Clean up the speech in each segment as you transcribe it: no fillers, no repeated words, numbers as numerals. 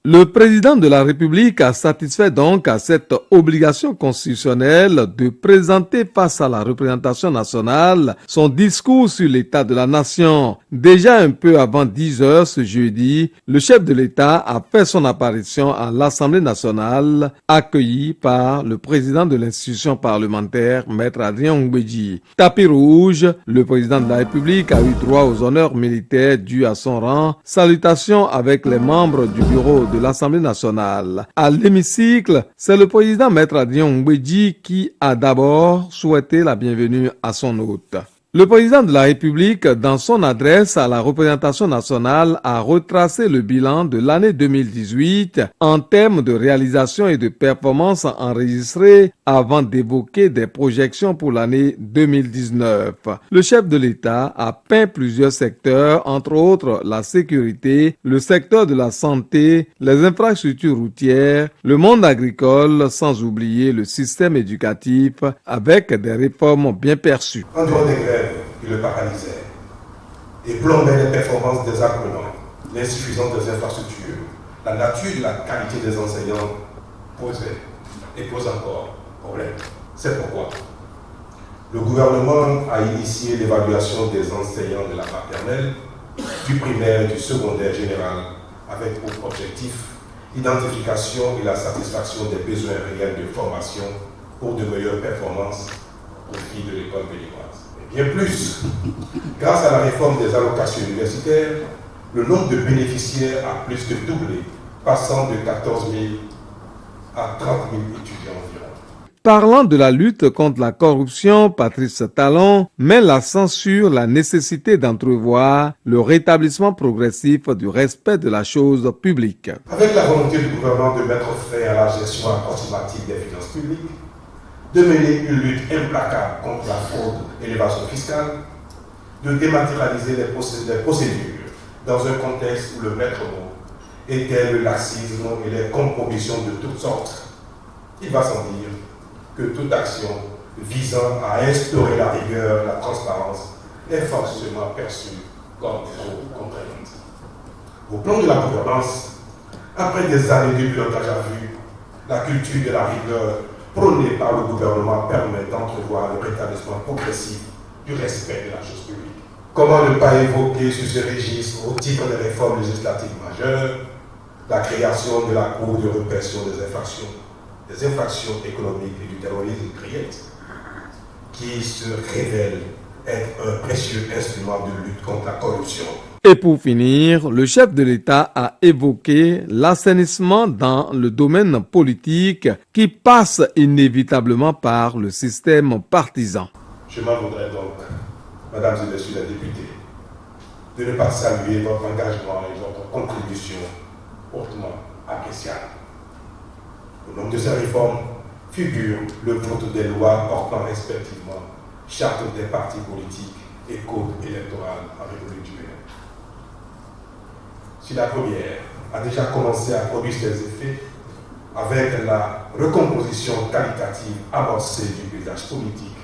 Le président de la République a satisfait donc à cette obligation constitutionnelle de présenter face à la représentation nationale son discours sur l'état de la nation. Déjà un peu avant 10 heures ce jeudi, le chef de l'État a fait son apparition à l'Assemblée nationale, accueilli par le président de l'institution parlementaire, Maître Adrien Ngbeji. Tapis rouge, le président de la République a eu droit aux honneurs militaires dus à son rang. Salutations avec les membres du bureau de l'Assemblée nationale. À l'hémicycle, c'est le président Maître Adrien Ngbeji qui a d'abord souhaité la bienvenue à son hôte. Le président de la République, dans son adresse à la représentation nationale, a retracé le bilan de l'année 2018 en termes de réalisation et de performances enregistrées avant d'évoquer des projections pour l'année 2019. Le chef de l'État a peint plusieurs secteurs, entre autres la sécurité, le secteur de la santé, les infrastructures routières, le monde agricole, sans oublier le système éducatif, avec des réformes bien perçues. Qui le paralysait et plombait les performances des apprenants, l'insuffisance des infrastructures, la nature de la qualité des enseignants posait et pose encore problème. C'est pourquoi le gouvernement a initié l'évaluation des enseignants de la maternelle, du primaire et du secondaire général avec pour objectif l'identification et la satisfaction des besoins réels de formation pour de meilleures performances au profit de l'école béninoise. Bien plus, grâce à la réforme des allocations universitaires, le nombre de bénéficiaires a plus que doublé, passant de 14 000 à 30 000 étudiants environ. Parlant de la lutte contre la corruption, Patrice Talon met l'accent sur la nécessité d'entrevoir le rétablissement progressif du respect de la chose publique. Avec la volonté du gouvernement de mettre fin à la gestion approximative des finances publiques, de mener une lutte implacable contre la fraude et l'évasion fiscale, de dématérialiser les procédures dans un contexte où le maître mot était le laxisme et les compromissions de toutes sortes. Il va sans dire que toute action visant à instaurer la rigueur, la transparence, est forcément perçue comme trop contraignante. Au plan de la gouvernance, après des années de pilotage à vue, la culture de la rigueur prôné par le gouvernement permet d'entrevoir le rétablissement progressif du respect de la chose publique. Comment ne pas évoquer sur ce registre, au titre des réformes législatives majeures, la création de la Cour de répression des infractions économiques et du terrorisme CRIET, qui se révèle être un précieux instrument de lutte contre la corruption. Et pour finir, le chef de l'État a évoqué l'assainissement dans le domaine politique qui passe inévitablement par le système partisan. Je m'en voudrais donc, mesdames et messieurs les députés, de ne pas saluer votre engagement et votre contribution hautement appréciable. Au nombre de ces réformes figure le vote des lois portant respectivement charte des partis politiques et code électoral en République du Bénin. Si la première a déjà commencé à produire ses effets avec la recomposition qualitative avancée du paysage politique,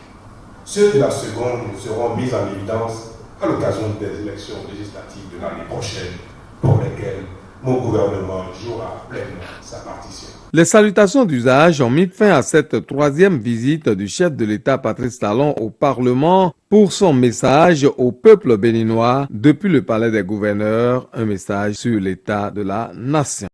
ceux de la seconde seront mis en évidence à l'occasion des élections législatives de l'année prochaine pour lesquelles mon gouvernement jouera pleinement sa partition. Les salutations d'usage ont mis fin à cette troisième visite du chef de l'État Patrice Talon au Parlement pour son message au peuple béninois depuis le palais des gouverneurs, un message sur l'état de la nation.